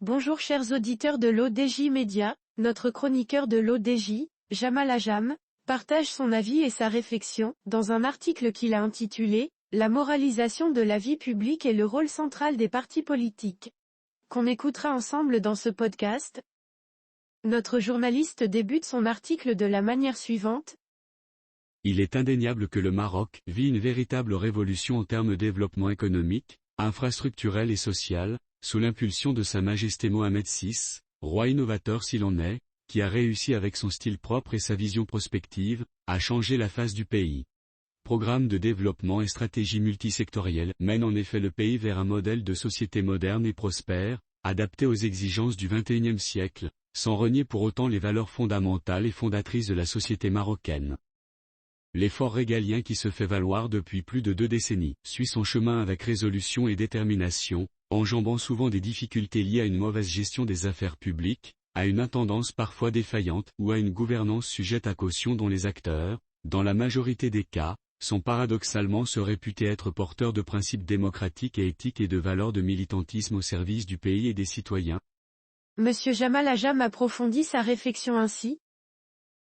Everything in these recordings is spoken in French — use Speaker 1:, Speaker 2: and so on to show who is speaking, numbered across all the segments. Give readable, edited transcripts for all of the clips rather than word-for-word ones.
Speaker 1: Bonjour chers auditeurs de l'ODJ Média, notre chroniqueur de l'ODJ, Jamal Ajam, partage son avis et sa réflexion, dans un article qu'il a intitulé « La moralisation de la vie publique et le rôle central des partis politiques », qu'on écoutera ensemble dans ce podcast. Notre journaliste débute son article de la manière suivante.
Speaker 2: Il est indéniable que le Maroc vit une véritable révolution en termes de développement économique, infrastructurel et social, sous l'impulsion de Sa Majesté Mohamed VI, roi innovateur s'il en est, qui a réussi avec son style propre et sa vision prospective, à changer la face du pays. Programme de développement et stratégie multisectorielle mènent en effet le pays vers un modèle de société moderne et prospère, adapté aux exigences du XXIe siècle, sans renier pour autant les valeurs fondamentales et fondatrices de la société marocaine. L'effort régalien qui se fait valoir depuis plus de 2 décennies suit son chemin avec résolution et détermination, enjambant souvent des difficultés liées à une mauvaise gestion des affaires publiques, à une intendance parfois défaillante ou à une gouvernance sujette à caution dont les acteurs, dans la majorité des cas, sont paradoxalement se réputer être porteurs de principes démocratiques et éthiques et de valeurs de militantisme au service du pays et des citoyens.
Speaker 1: Monsieur Jamal Ajam approfondit sa réflexion ainsi.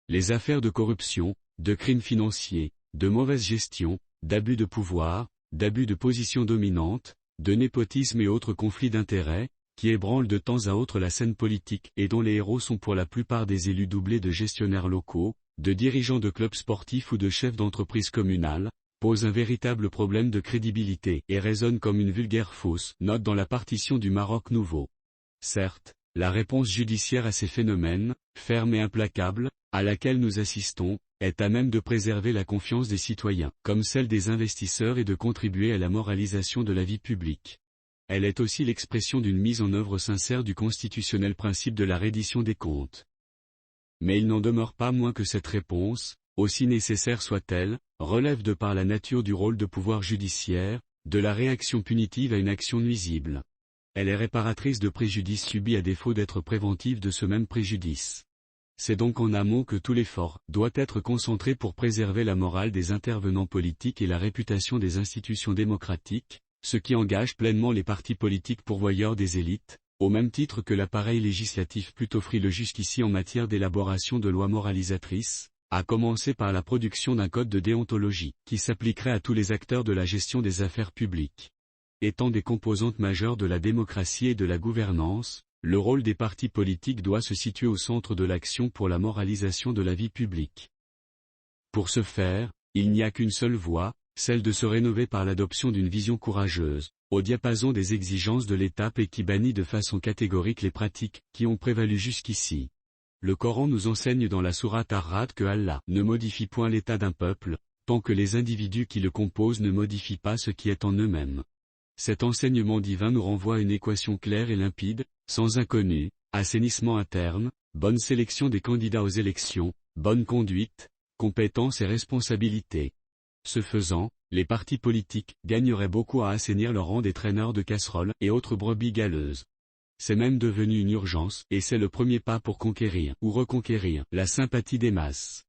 Speaker 2: Les affaires de corruption, de crimes financiers, de mauvaise gestion, d'abus de pouvoir, d'abus de position dominante, de népotisme et autres conflits d'intérêts, qui ébranlent de temps à autre la scène politique et dont les héros sont pour la plupart des élus doublés de gestionnaires locaux, de dirigeants de clubs sportifs ou de chefs d'entreprise communales, posent un véritable problème de crédibilité et résonnent comme une vulgaire fausse note dans la partition du Maroc nouveau. Certes, la réponse judiciaire à ces phénomènes, ferme et implacable, à laquelle nous assistons, est à même de préserver la confiance des citoyens, comme celle des investisseurs et de contribuer à la moralisation de la vie publique. Elle est aussi l'expression d'une mise en œuvre sincère du constitutionnel principe de la reddition des comptes. Mais il n'en demeure pas moins que cette réponse, aussi nécessaire soit-elle, relève de par la nature du rôle de pouvoir judiciaire, de la réaction punitive à une action nuisible. Elle est réparatrice de préjudice subi à défaut d'être préventive de ce même préjudice. C'est donc en amont que tout l'effort doit être concentré pour préserver la morale des intervenants politiques et la réputation des institutions démocratiques, ce qui engage pleinement les partis politiques pourvoyeurs des élites, au même titre que l'appareil législatif plutôt frileux jusqu'ici en matière d'élaboration de lois moralisatrices, à commencer par la production d'un code de déontologie, qui s'appliquerait à tous les acteurs de la gestion des affaires publiques. Étant des composantes majeures de la démocratie et de la gouvernance, le rôle des partis politiques doit se situer au centre de l'action pour la moralisation de la vie publique. Pour ce faire, il n'y a qu'une seule voie, celle de se rénover par l'adoption d'une vision courageuse, au diapason des exigences de l'État et qui bannit de façon catégorique les pratiques qui ont prévalu jusqu'ici. Le Coran nous enseigne dans la sourate Ar-Ra'd que Allah ne modifie point l'état d'un peuple, tant que les individus qui le composent ne modifient pas ce qui est en eux-mêmes. Cet enseignement divin nous renvoie à une équation claire et limpide, sans inconnu, assainissement interne, bonne sélection des candidats aux élections, bonne conduite, compétence et responsabilité. Ce faisant, les partis politiques gagneraient beaucoup à assainir leur rang des traîneurs de casseroles et autres brebis galeuses. C'est même devenu une urgence et c'est le premier pas pour conquérir ou reconquérir la sympathie des masses.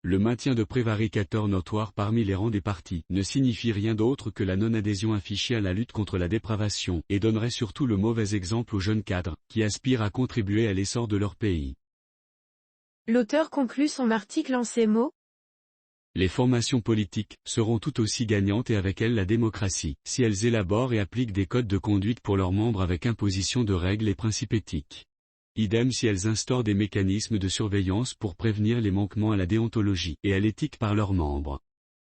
Speaker 2: Le maintien de prévaricateurs notoires parmi les rangs des partis ne signifie rien d'autre que la non-adhésion affichée à la lutte contre la dépravation et donnerait surtout le mauvais exemple aux jeunes cadres qui aspirent à contribuer à l'essor de leur pays.
Speaker 1: L'auteur conclut son article en ces mots.
Speaker 2: Les formations politiques seront tout aussi gagnantes et avec elles la démocratie, si elles élaborent et appliquent des codes de conduite pour leurs membres avec imposition de règles et principes éthiques. Idem si elles instaurent des mécanismes de surveillance pour prévenir les manquements à la déontologie et à l'éthique par leurs membres.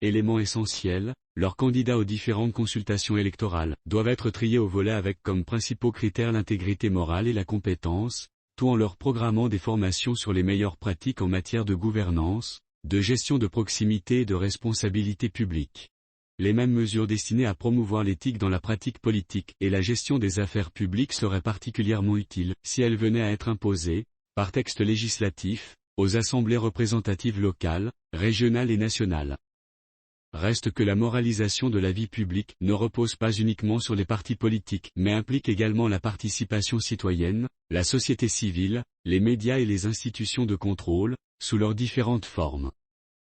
Speaker 2: Élément essentiel, leurs candidats aux différentes consultations électorales doivent être triés au volet avec comme principaux critères l'intégrité morale et la compétence, tout en leur programmant des formations sur les meilleures pratiques en matière de gouvernance, de gestion de proximité et de responsabilité publique. Les mêmes mesures destinées à promouvoir l'éthique dans la pratique politique et la gestion des affaires publiques seraient particulièrement utiles si elles venaient à être imposées, par texte législatif, aux assemblées représentatives locales, régionales et nationales. Reste que la moralisation de la vie publique ne repose pas uniquement sur les partis politiques mais implique également la participation citoyenne, la société civile, les médias et les institutions de contrôle, sous leurs différentes formes.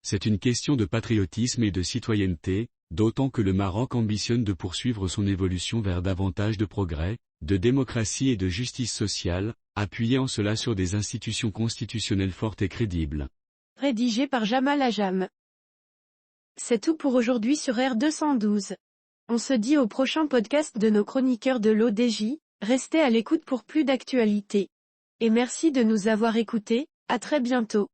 Speaker 2: C'est une question de patriotisme et de citoyenneté, d'autant que le Maroc ambitionne de poursuivre son évolution vers davantage de progrès, de démocratie et de justice sociale, appuyé en cela sur des institutions constitutionnelles fortes et crédibles.
Speaker 1: Rédigé par Jamal Ajam. C'est tout pour aujourd'hui sur R212. On se dit au prochain podcast de nos chroniqueurs de l'ODJ, restez à l'écoute pour plus d'actualités. Et merci de nous avoir écoutés, à très bientôt.